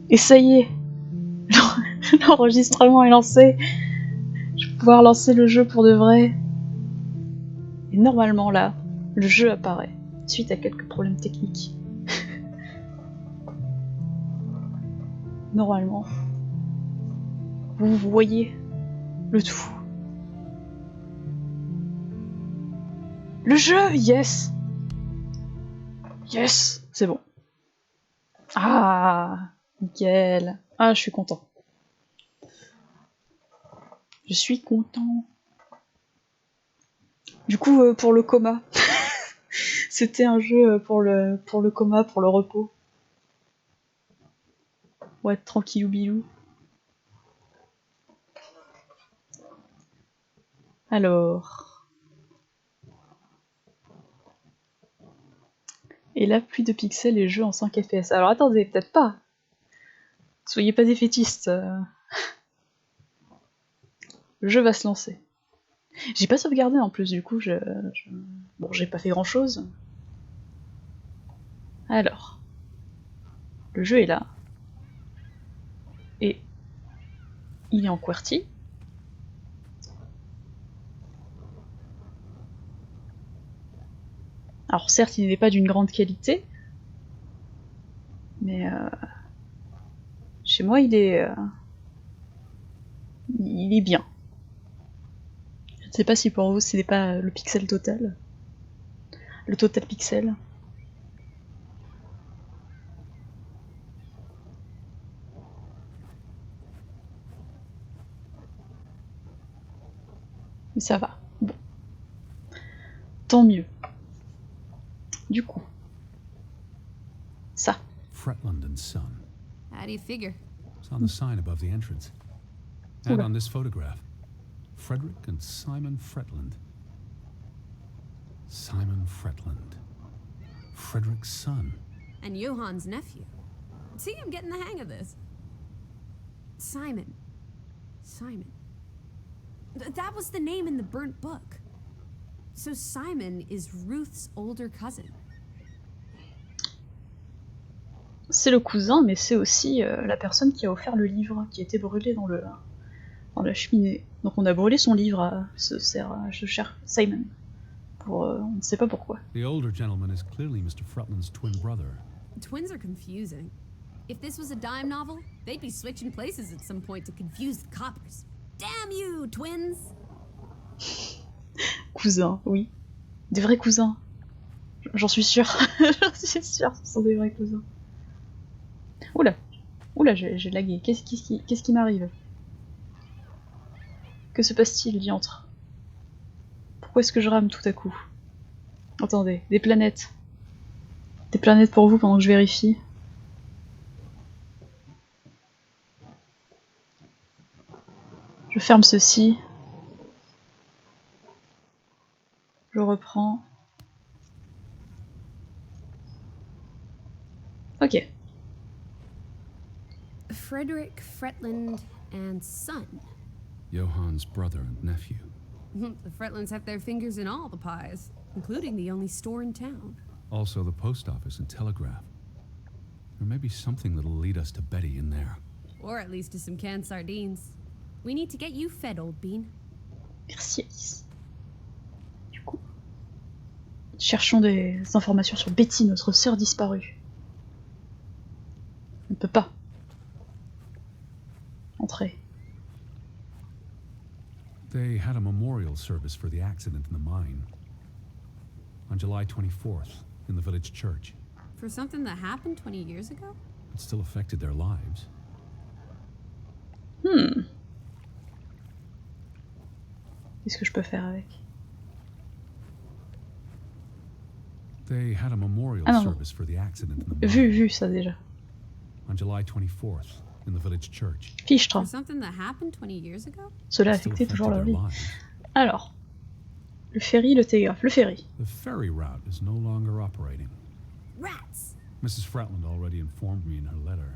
Et ça y est, l'enregistrement est lancé. Je vais pouvoir lancer le jeu pour de vrai. Et normalement là, le jeu apparaît, suite à quelques problèmes techniques. Normalement, vous voyez le tout. Le jeu, yes! Yes! C'est bon. Ah! Nickel! Ah, je suis content. Je suis content. Du coup, pour le coma, c'était un jeu pour le coma, pour le repos. Ouais, tranquillou bilou. Alors. Et là, plus de pixels et jeux en 5 FPS. Alors attendez, peut-être pas. Soyez pas défaitistes. Le jeu va se lancer. J'ai pas sauvegardé en plus, du coup, bon, j'ai pas fait grand chose. Alors. Le jeu est là. Et. Il est en QWERTY. Alors certes, il n'est pas d'une grande qualité. Mais chez moi, il est bien. Je ne sais pas si pour vous, ce n'est pas le pixel total. Le total pixel. Mais ça va. Bon. Tant mieux. Du coup. Ça. Fretland and Son. How do you figure? It's on the sign above the entrance. And on this photograph. Frederick and Simon Fretland. Simon Fretland. Frederick's son. And Johan's nephew. See, I'm getting the hang of this. Simon. That was the name in the burnt book. So Simon is Ruth's older cousin. C'est le cousin, mais c'est aussi la personne qui a offert le livre, qui a été brûlé dans la cheminée. Donc on a brûlé son livre à ce cher Simon. On ne sait pas pourquoi. The older gentleman is clearly Mr. Fretland's twin brother. Twins are confusing. If this was a dime novel, they'd be switching places at some point to confuse the coppers. Damn you, twins! Cousins, oui. Des vrais cousins. J'en suis sûre. J'en suis sûre, ce sont des vrais cousins. Oula, j'ai lagué. Qu'est-ce qui m'arrive? Que se passe-t-il, diantre? Pourquoi est-ce que je rame tout à coup? Attendez, des planètes. Des planètes pour vous pendant que je vérifie. Je ferme ceci. Je reprends. Ok. Frederick Fretland and Son. Johan's brother and nephew. The Fretlands have their fingers in all the pies, including the only store in town. Also the post office and telegraph. There may be something that'll lead us to Betty in there. Or at least to some canned sardines. We need to get you fed, old bean. Merci Alice. Du coup, cherchons des informations sur Betty, notre sœur disparue. On ne peut pas entrer. They had a memorial service for the accident in the mine. On July 24th, in the village church. For something that happened 20 years ago? It still affected their lives. Qu'est-ce que je peux faire avec? They had a memorial service for the accident in the mine. Vu ça déjà. On July 24th, in the village church. Fichtre. For something that happened 20 years ago? Cela affectait toujours leur vie. Alors, le ferry, le télégraphe. Le ferry. The ferry route is no longer operating. Rats! Mrs. Fretland already informed me in her letter.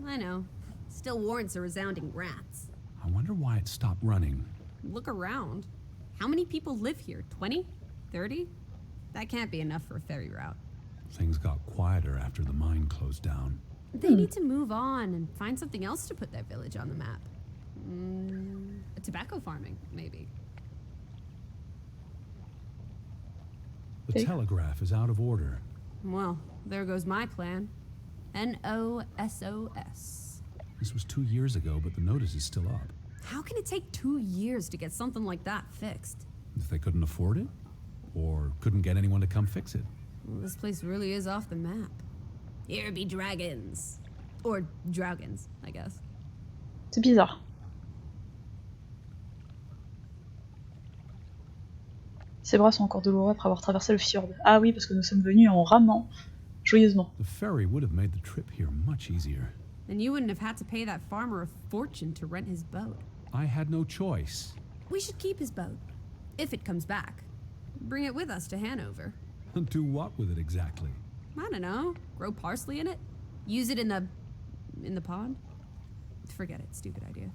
I know. Still warrants a resounding rats. I wonder why it stopped running. Look around. How many people live here? 20? 30? That can't be enough for a ferry route. Things got quieter after the mine closed down. They need to move on and find something else to put their village on the map. Tobacco farming, maybe. The Okay. telegraph is out of order. Well, there goes my plan. NOSOS. This was 2 years ago, but the notice is still up. How can it take 2 years to get something like that fixed? If they couldn't afford it? Or couldn't get anyone to come fix it? Well, this place really is off the map. Here be dragons. Or Draugens, I guess. C'est bizarre. Ses bras sont encore douloureux après avoir traversé le fjord. Ah oui, parce que nous sommes venus en ramant, joyeusement. The ferry would have made the trip here much easier. And you wouldn't have had to pay that farmer a fortune to rent his boat. I had no choice. We should keep his boat. If it comes back. Bring it with us to Hanover. Do what with it exactly? I don't know. Grow parsley in it? Use it in the pond? Forget it. Stupid idea.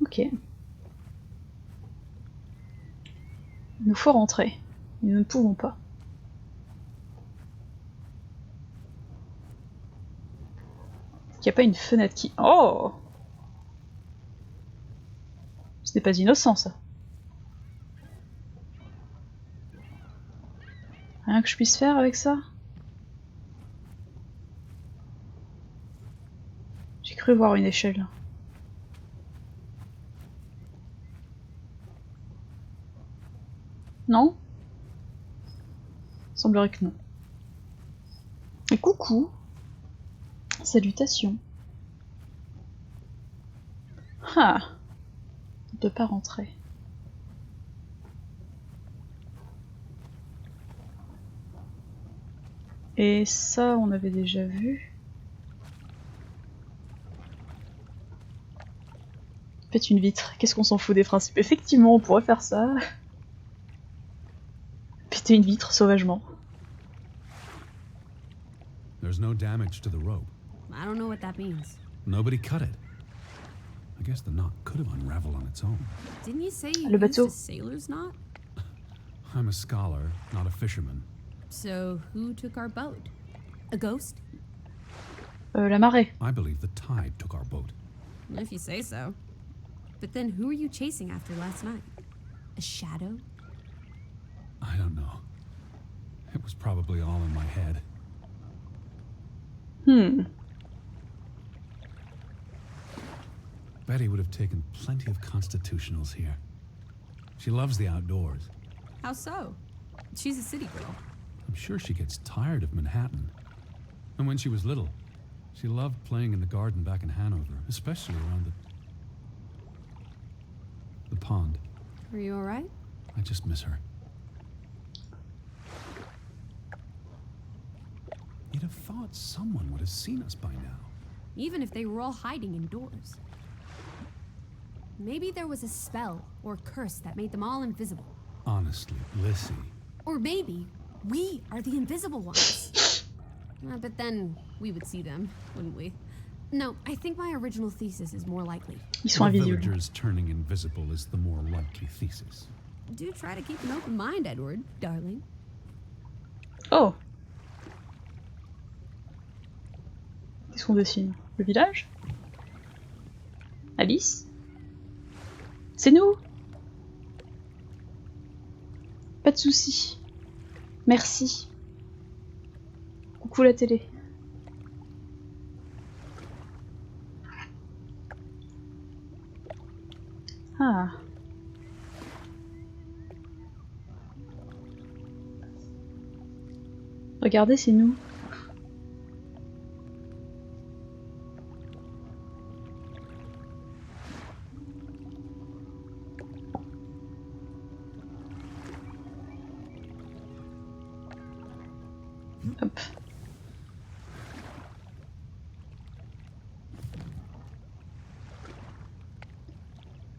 Ok. Il nous faut rentrer. Mais nous ne pouvons pas. Il n'y a pas une fenêtre qui... Oh! Ce n'est pas innocent, ça. Rien que je puisse faire avec ça? J'ai cru voir une échelle. Non? Il semblerait que non. Et coucou! Salutations. Ah! On ne peut pas rentrer. Et ça, on avait déjà vu. Faites une vitre. Qu'est-ce qu'on s'en fout des principes? Effectivement, on pourrait faire ça. Péter une vitre sauvagement. There's no damage to the rope. I don't know what that means. Nobody cut it. I guess the knot could have unraveled on its own. Didn't you say you Le used bateau. a sailor's knot? I'm a scholar, not a fisherman. So who took our boat? A ghost? La marée. I believe the tide took our boat. If you say so. But then who were you chasing after last night? A shadow? I don't know. It was probably all in my head. Betty would have taken plenty of constitutionals here. She loves the outdoors. How so? She's a city girl. I'm sure she gets tired of Manhattan. And when she was little, she loved playing in the garden back in Hanover, especially around the pond. Are you alright? I just miss her. You'd have thought someone would have seen us by now. Even if they were all hiding indoors. Maybe there was a spell or curse that made them all invisible. Honestly, Lissy. Or maybe we are the invisible ones. But then we would see them, wouldn't we? No, I think my original thesis is more likely. Ils sont The invisibles. villagers turning invisible is the more likely thesis. Do try to keep an open mind, Edward, darling. Oh! Qu'est-ce qu'on dessine? Le village? Alice? C'est nous! Pas de soucis. Merci. Coucou la télé. Ah. Regardez, c'est nous. Hop.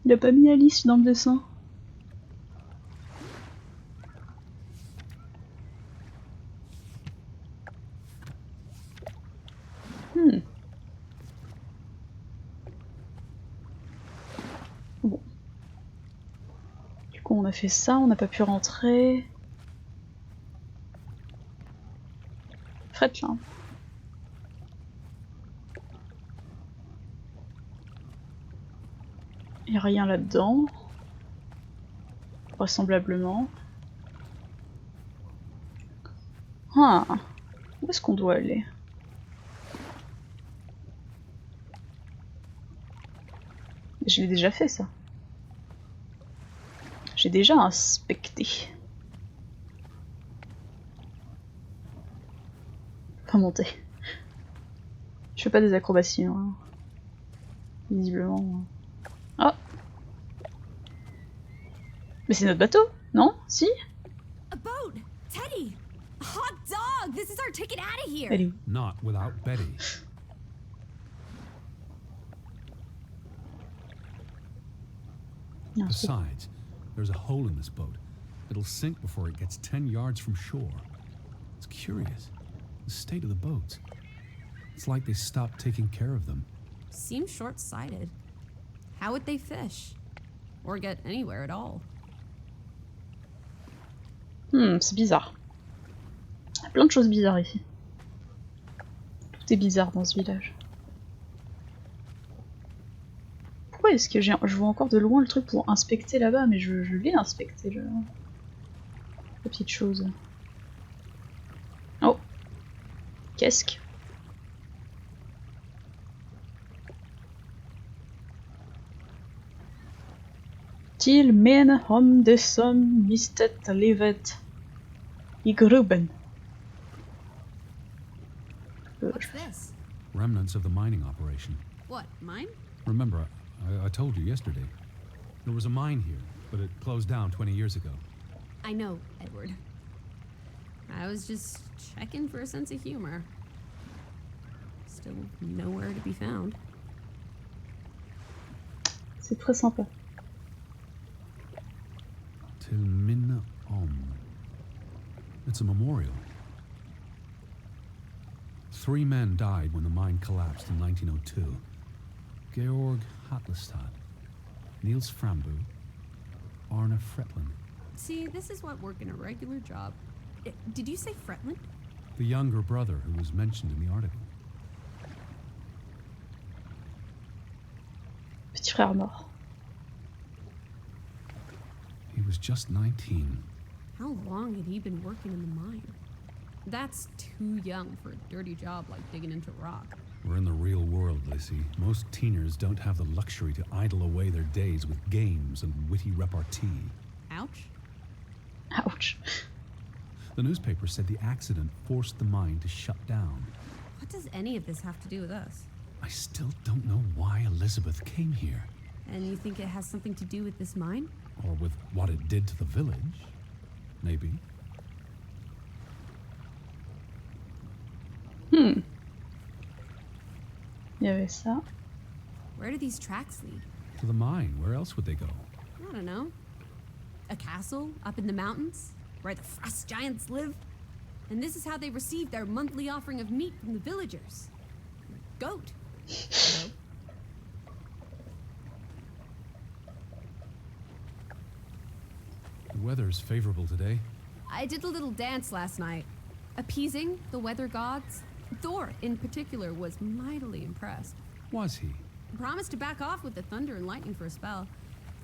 Il a pas mis Alice dans le dessin. Bon. Du coup, on a fait ça, on n'a pas pu rentrer. Fret là. Il n'y a rien là-dedans. Vraisemblablement. Ah, où est-ce qu'on doit aller? Je l'ai déjà fait ça. J'ai déjà inspecté. Pas monter. Je fais pas des acrobaties, hein. Visiblement. Oh! Mais c'est notre bateau, non? Si? A boat! Teddy! Hot dog! This is our ticket out of here! Elle est où? Not without Betty. Non, c'est- Besides, there's a hole in this boat. It'll sink before it gets 10 yards from shore. It's curious. The state of the boats. It's like they stopped taking care of them. Seems short-sighted. How would they fish? Or get anywhere at all? C'est bizarre. Il y a plein de choses bizarres ici. Tout est bizarre dans ce village. Pourquoi est-ce que je vois encore de loin le truc pour inspecter là-bas? Mais je l'ai inspecté, la petite chose. Oh! Qu'est-ce que... Til men om det som mistet livet I Graugen. What's this? Remnants of the mining operation. What, mine? Remember, I told you yesterday. There was a mine here, but it closed down 20 years ago. I know, Edward. I was just checking for a sense of humor. Still nowhere to be found. C'est très sympa. Til minne om. It's a memorial. 3 men died when the mine collapsed in 1902. Georg Hatlestad, Niels Frambu, Arne Fretland. See, this is what working a regular job. Did you say Fretland? The younger brother who was mentioned in the article. Petit frère mort. He was just 19. How long had he been working in the mine? That's too young for a dirty job like digging into rock. We're in the real world, Lissy. Most teeners don't have the luxury to idle away their days with games and witty repartee. Ouch. Ouch. The newspaper said the accident forced the mine to shut down. What does any of this have to do with us? I still don't know why Elizabeth came here. And you think it has something to do with this mine? Or with what it did to the village. Maybe. Il y avait ça. Where do these tracks lead? To the mine. Where else would they go? I don't know. A castle up in the mountains where the frost giants live? And this is how they receive their monthly offering of meat from the villagers. Goat. So, The weather's favorable today. I did a little dance last night, appeasing the weather gods. Thor, in particular, was mightily impressed. Was he? Promised to back off with the thunder and lightning for a spell.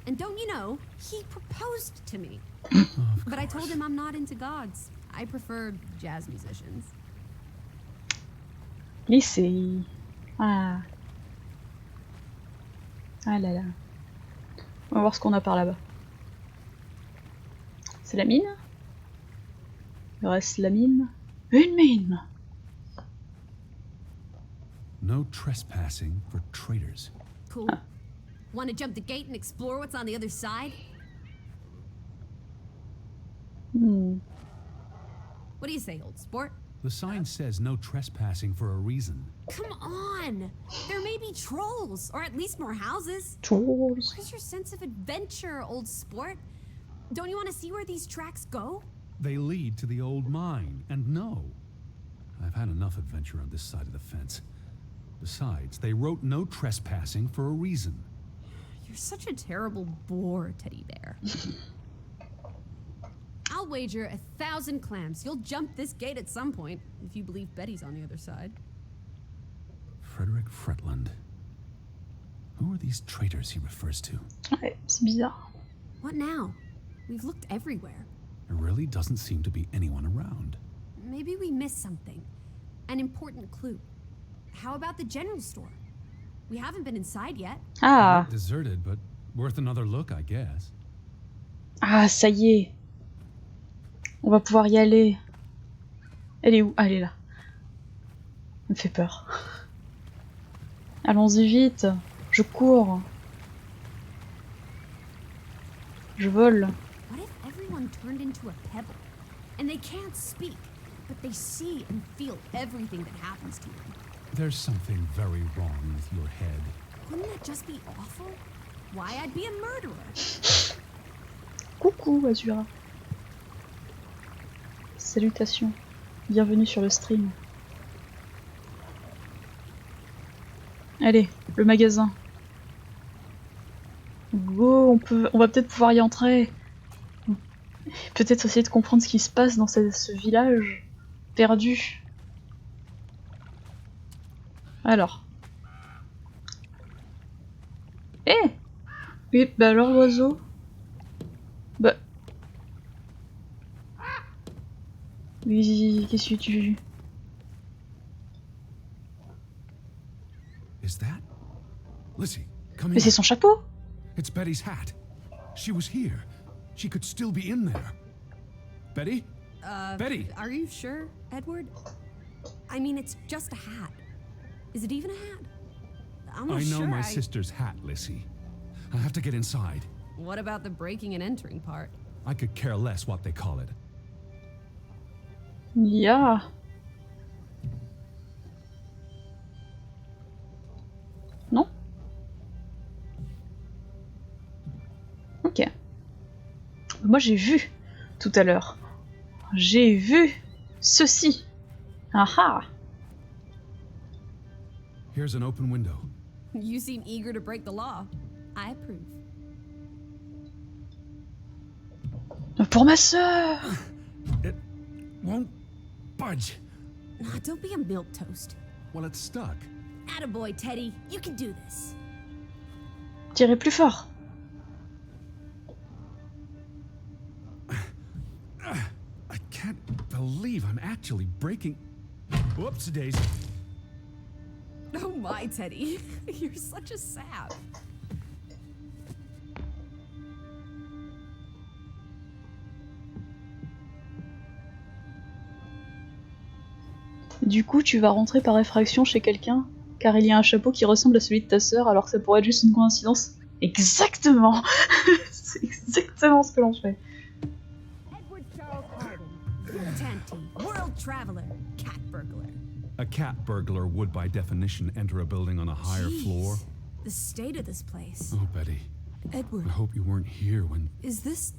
And don't you know, he proposed to me. Of But I told course. him I'm not into gods. I prefer jazz musicians. Lycée. Ah. Ah là là. On va voir ce qu'on a par là-bas. C'est la mine? Il reste la mine. Une mine! No trespassing for traitors. Cool. Want to jump the gate and explore what's on the other side? What do you say, old sport? The sign says no trespassing for a reason. Come on! There may be trolls, or at least more houses. Trolls. Where's your sense of adventure, old sport? Don't you want to see where these tracks go? They lead to the old mine, and no. I've had enough adventure on this side of the fence. Besides, they wrote no trespassing for a reason. You're such a terrible bore, Teddy Bear. I'll wager 1,000 clams you'll jump this gate at some point, if you believe Betty's on the other side. Frederick Fretland. Who are these traitors he refers to? Ouais, c'est bizarre. What now? We've looked everywhere. There really doesn't seem to be anyone around. Maybe we missed something. An important clue. How about the general store? We haven't been inside yet. Ah, Not deserted, but worth another look, I guess. ah, ça y est. On va pouvoir y aller. Elle est où? Ah, elle est là. Elle me fait peur. Allons-y vite. Je cours. Je vole. What if everyone turned into a pebble? And they can't speak, but they see and feel everything that happens to them. There's something very wrong with your head. Wouldn't that just be awful? Why, I'd be a murderer. Coucou Azura. Salutations. Bienvenue sur le stream. Allez, le magasin. Go, on va peut-être pouvoir y entrer. Peut-être essayer de comprendre ce qui se passe dans ce village perdu. Alors. Eh! Oui, bah alors l'oiseau. Bah. Oui, qu'est-ce que tu... Is that? Lizzie, come Mais here. c'est son chapeau! It's Betty's hat. She was here. She could still be in there. Betty? Betty! Are you sure, Edward? I mean, it's just a hat. Is it even a hat? I'm not I know sure. my sister's hat, Lizzie. I have to get inside. What about the breaking and entering part? I could care less what they call it. Ya. Non? Ok. Moi j'ai vu tout à l'heure. J'ai vu ceci. Ah ah. Here's an open window. You seem eager to break the law. I approve. Pour ma sœur. It won't budge. Nah, don't be a milquetoast. Well, it's stuck. Attaboy, Teddy. You can do this. Tirez plus fort. I can't believe I'm actually breaking. Whoops, daisy. Oh my, Teddy. You're such a sap. Du coup, tu vas rentrer par effraction chez quelqu'un, car il y a un chapeau qui ressemble à celui de ta sœur, alors que ça pourrait être juste une coïncidence. Exactement. C'est exactement ce que l'on fait. Edward Charles Harding, Tanty, world traveler, cat burglar. A cat burglar would, by definition, enter a building on a higher Jeez, floor. The state of this place. Oh, Betty. Edward, I hope you weren't here when... is this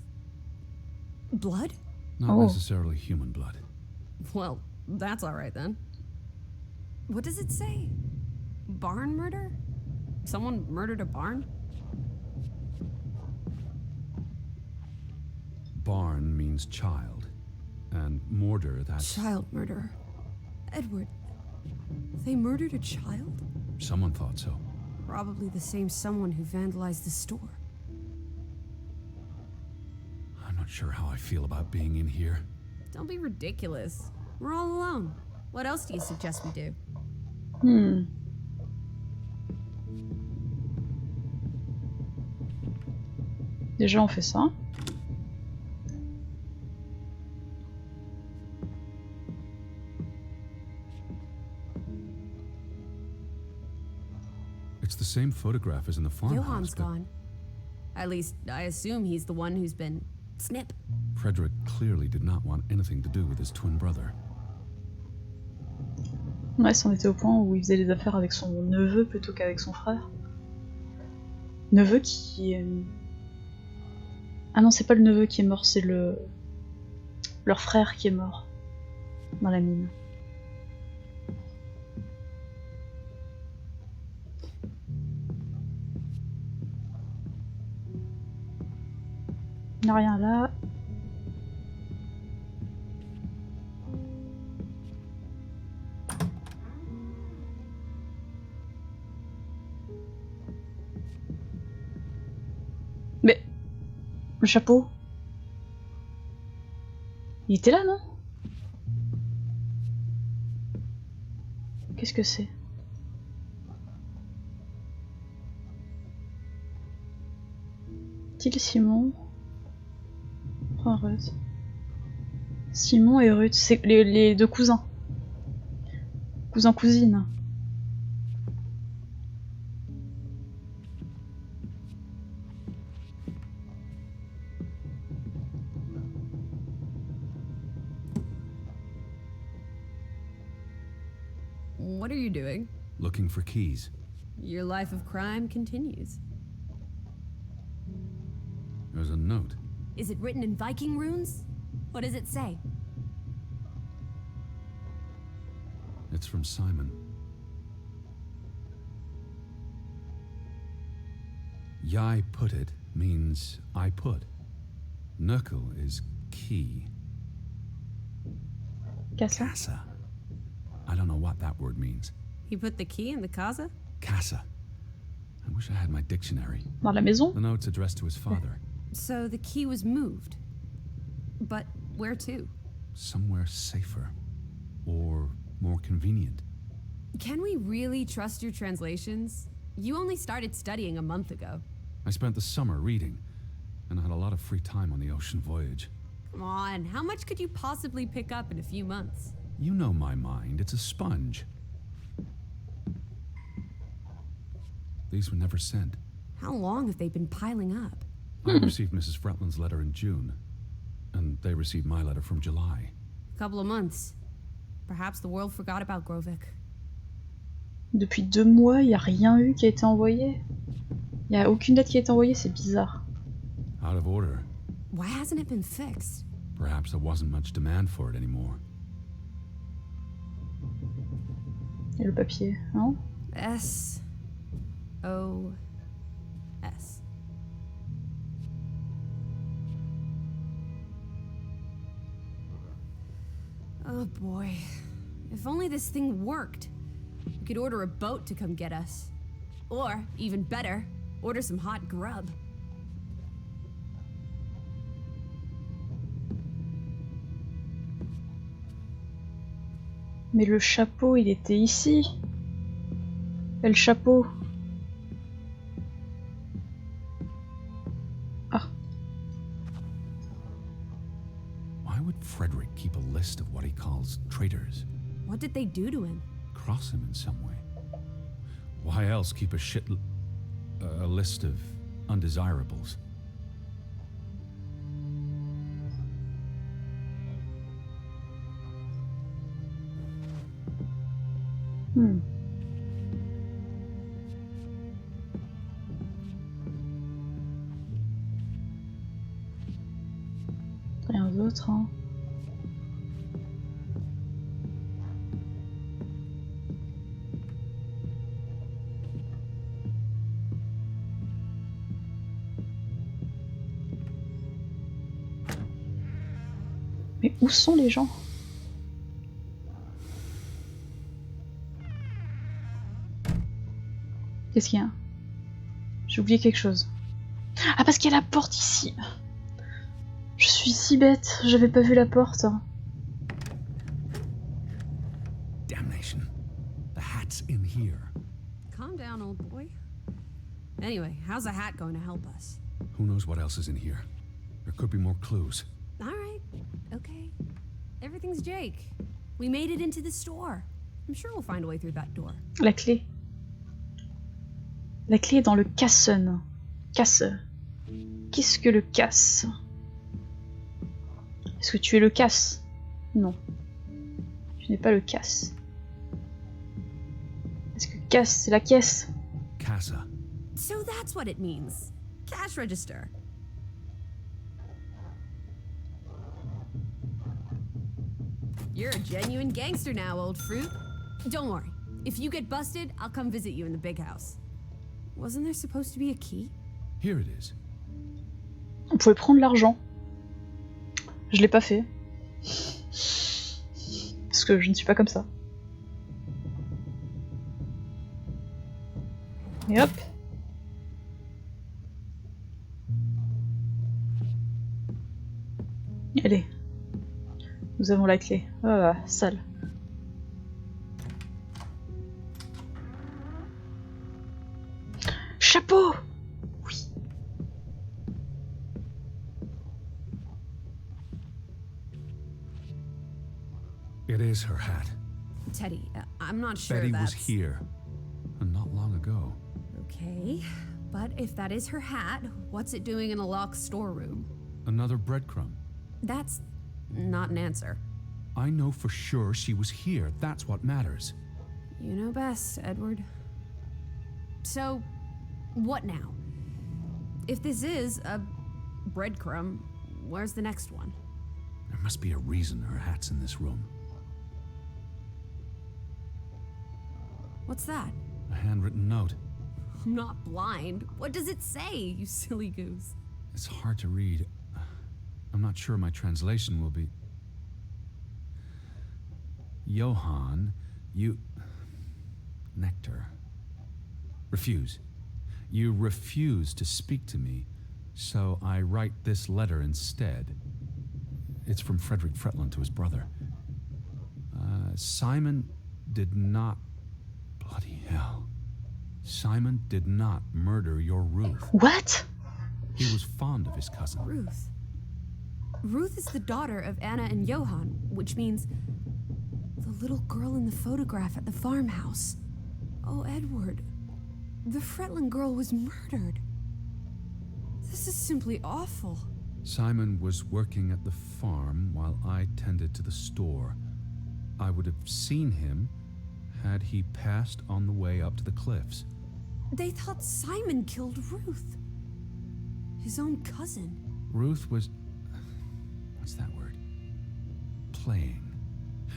blood? Not Oh. necessarily human blood. Well, that's all right then. What does it say? Barn murder? Someone murdered a barn? Barn means child. And mortar, that's... Child murderer. Edward, they murdered a child? Someone thought so. Probably the same someone who vandalized the store. I'm not sure how I feel about being in here. Don't be ridiculous. We're all alone. What else do you suggest we do? Déjà, on fait ça. It's the same photograph as in the farmhouse, Johan's but gone. At least, I assume he's the one who's been... snip. Frederick clearly did not want anything to do with his twin brother. Ouais, c'en était au point où il faisait les affaires avec son neveu plutôt qu'avec son frère. Neveu qui est... Ah non, c'est pas le neveu qui est mort, c'est leur frère qui est mort dans la mine. Il n'y a rien là. Le chapeau. Il était là, non? Qu'est-ce que c'est? Till Simon. Prends Ruth. Simon et Ruth, c'est les deux cousins. Cousin-cousine. What are you doing? Looking for keys. Your life of crime continues. There's a note. Is it written in Viking runes? What does it say? It's from Simon. Yai put it means I put. Knuckle is key. Casa. Casa. I don't know what that word means. He put the key in the casa? Casa. I wish I had my dictionary. Dans la maison? The note's addressed to his father. So the key was moved. But where to? Somewhere safer. Or more convenient. Can we really trust your translations? You only started studying a month ago. I spent the summer reading, and I had a lot of free time on the ocean voyage. Come on, how much could you possibly pick up in a few months? You know my mind, it's a sponge. These were never sent. How long have they been piling up? I received Mrs. Fretland's letter in June, and they received my letter from July. A couple of months. Perhaps the world forgot about Graavik. Depuis 2 mois, il n'y a rien eu qui a été envoyé. Il n'y a aucune lettre qui a été envoyée, c'est bizarre. Out of order. Why hasn't it been fixed? Perhaps there wasn't much demand for it anymore. Et le papier, non? S-O-S. Oh boy. If only this thing worked. We could order a boat to come get us. Or, even better, order some hot grub. Mais le chapeau, il était ici. Et le chapeau. Ah. Why would Frederick keep a list of what he calls traitors? What did they do to him? Cross him in some way. Why else keep a list of undesirables? Rien d'autre, hein. Mais où sont les gens? Qu'est-ce qu'il y a? J'ai oublié quelque chose. Ah, parce qu'il y a la porte ici. Je suis si bête, j'avais pas vu la porte. Damnation. The hat's in here. Calm down, old boy. Anyway, how's a hat going to help us? Who knows what else is in here? There could be more clues. Alright, okay. Everything's Jake. We made it into the store. I'm sure we'll find a way through that door. La clé. La clé est dans le cassen. Casse. Qu'est-ce que le casse? Est-ce que tu es le casse? Non. Tu n'es pas le casse. Est-ce que casse, c'est la caisse? Casa. So that's what it means. Cash register. You're a genuine gangster now, old fruit. Don't worry. If you get busted, I'll come visit you in the big house. Wasn't there supposed to be a key? Here it is. On pouvait prendre l'argent. Je l'ai pas fait. Parce que je ne suis pas comme ça. Et hop. Allez. Nous avons la clé. Ah, sale. Chapeau! Oui. It is her hat. Teddy, I'm not sure Betty that's... was here, and not long ago. Okay, but if that is her hat, what's it doing in a locked storeroom? Another breadcrumb. That's not an answer. I know for sure she was here. That's what matters. You know best, Edward. So, what now? If this is a breadcrumb, where's the next one? There must be a reason her hat's in this room. What's that? A handwritten note. I'm not blind. What does it say, you silly goose? It's hard to read. I'm not sure my translation will be... Johann, you... Nectar. Refuse. You refuse to speak to me, so I write this letter instead. It's from Frederick Fretland to his brother. Simon did not... Bloody hell. Simon did not murder your Ruth. What? He was fond of his cousin. Ruth. Ruth is the daughter of Anna and Johann, which means the little girl in the photograph at the farmhouse. Oh, Edward. The Fretland girl was murdered. This is simply awful. Simon was working at the farm while I tended to the store. I would have seen him had he passed on the way up to the cliffs. They thought Simon killed Ruth. His own cousin. Ruth was... What's that word? Playing.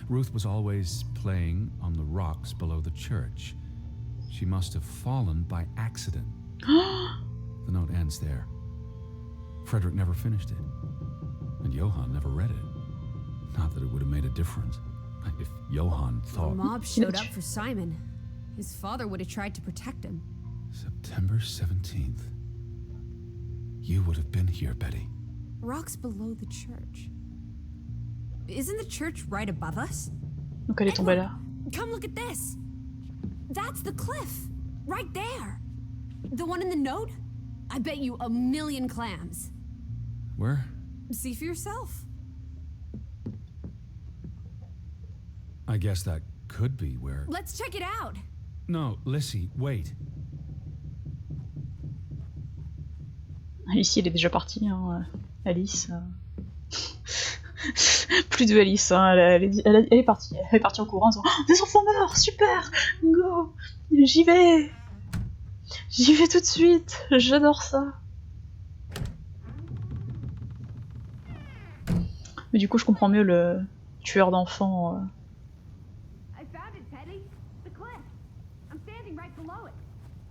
Ruth was always playing on the rocks below the church. She must have fallen by accident. The note ends there. Frederick never finished it. And Johann never read it. Not that it would have made a difference. If Johann thought... The mob showed up for Simon. His father would have tried to protect him. September 17th. You would have been here, Betty. Rocks below the church. Isn't the church right above us? Donc elle est tombée là. Come look at this. That's the cliff. Right there. The one in the note? I bet you 1,000,000 clams. Where? See for yourself. I guess that could be where... Let's check it out. No, Lissy, wait. Ici, elle est déjà partie, hein. Alice. Plus de Alice, hein. Elle est partie. Elle est partie en courant en disant oh, des enfants morts, super, go, j'y vais. J'y vais tout de suite, j'adore ça. Mais du coup, je comprends mieux le tueur d'enfants.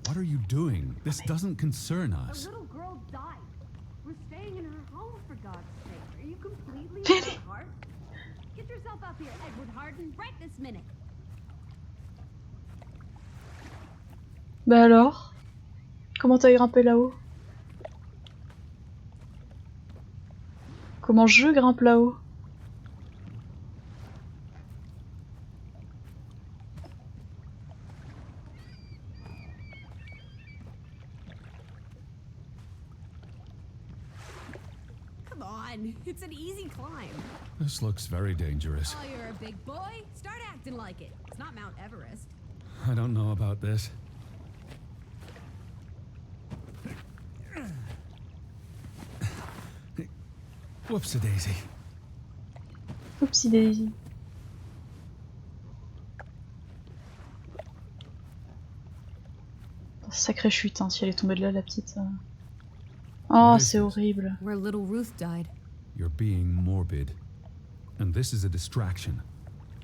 What are you doing? This doesn't concern us. A little girl died. We're staying in her home, for God's sake. Are you completely out of heart? Get yourself up here, Edward Harden, right this minute. Bah alors? Comment t'as grimpé là-haut? Comment je grimpe là-haut? Come on, it's an easy climb. This looks very dangerous. Oh, you're a big boy. Start acting like it. It's not Mount Everest. I don't know about this. Whoopsie daisy. Oupsie daisy. Sacrée chute, hein, si elle est tombée de là, la petite. Oh, c'est horrible. Where little Ruth died. You're being morbid. And this is a distraction.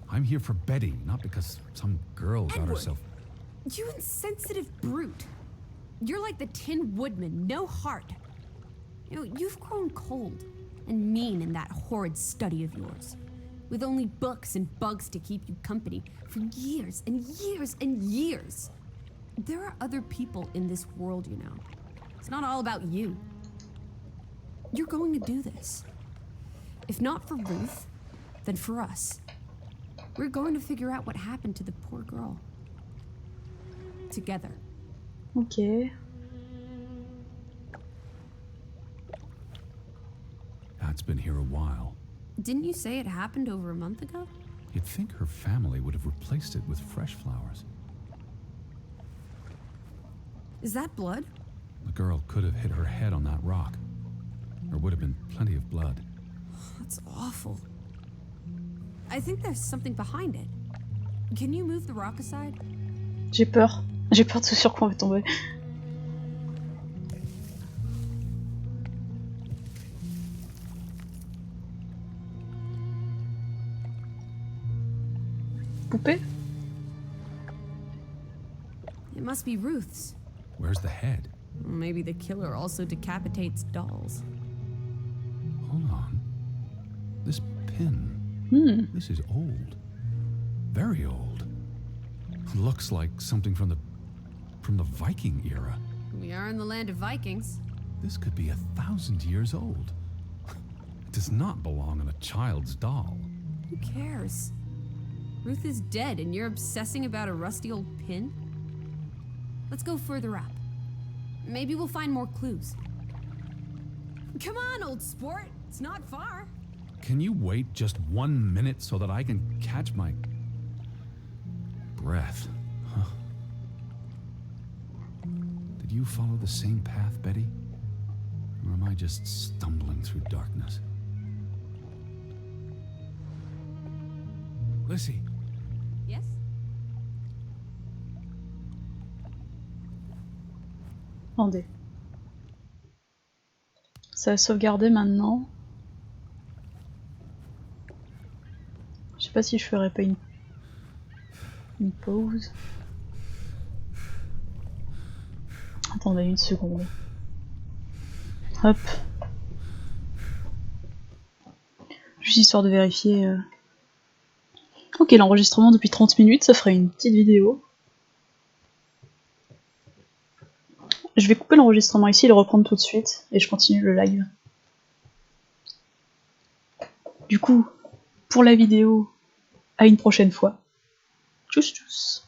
I'm here for Betty, not because some girl got herself... You insensitive brute. You're like the Tin Woodman, no heart. You know, you've grown cold and mean in that horrid study of yours, with only books and bugs to keep you company for years and years and years. There are other people in this world, you know. It's not all about you. You're going to do this. If not for Ruth, then for us. We're going to figure out what happened to the poor girl. Together. Ok. That's been here a while. Didn't you say it happened over a month ago? You'd think her family would have replaced it with fresh flowers. Is that blood? The girl could have hit her head on that rock. There would have been plenty of blood. That's awful. I think there's something behind it. Can you move the rock aside? J'ai peur. J'ai peur de ce sur quoi on va tomber. Poupée? It must be Ruth's. Where's the head? Maybe the killer also decapitates dolls. Hold on. This pin. This is old. Very old. Looks like something from the Viking era. We are in the land of Vikings. This could be 1,000 years old. It does not belong on a child's doll. Who cares? Ruth is dead and you're obsessing about a rusty old pin? Let's go further up. Maybe we'll find more clues. Come on, old sport. It's not far. Can you wait just 1 minute so that I can catch my breath? Huh. Did you follow the same path, Betty? Or am I just stumbling through darkness? Lissy. Yes? Attendez. Ça va sauvegarder maintenant. Je sais pas si je ferais pas une pause. Attendez une seconde. Hop. Juste histoire de vérifier. Ok, l'enregistrement depuis 30 minutes, ça ferait une petite vidéo. Je vais couper l'enregistrement ici et le reprendre tout de suite, et je continue le live. Du coup, pour la vidéo, à une prochaine fois. Tchuss tchuss.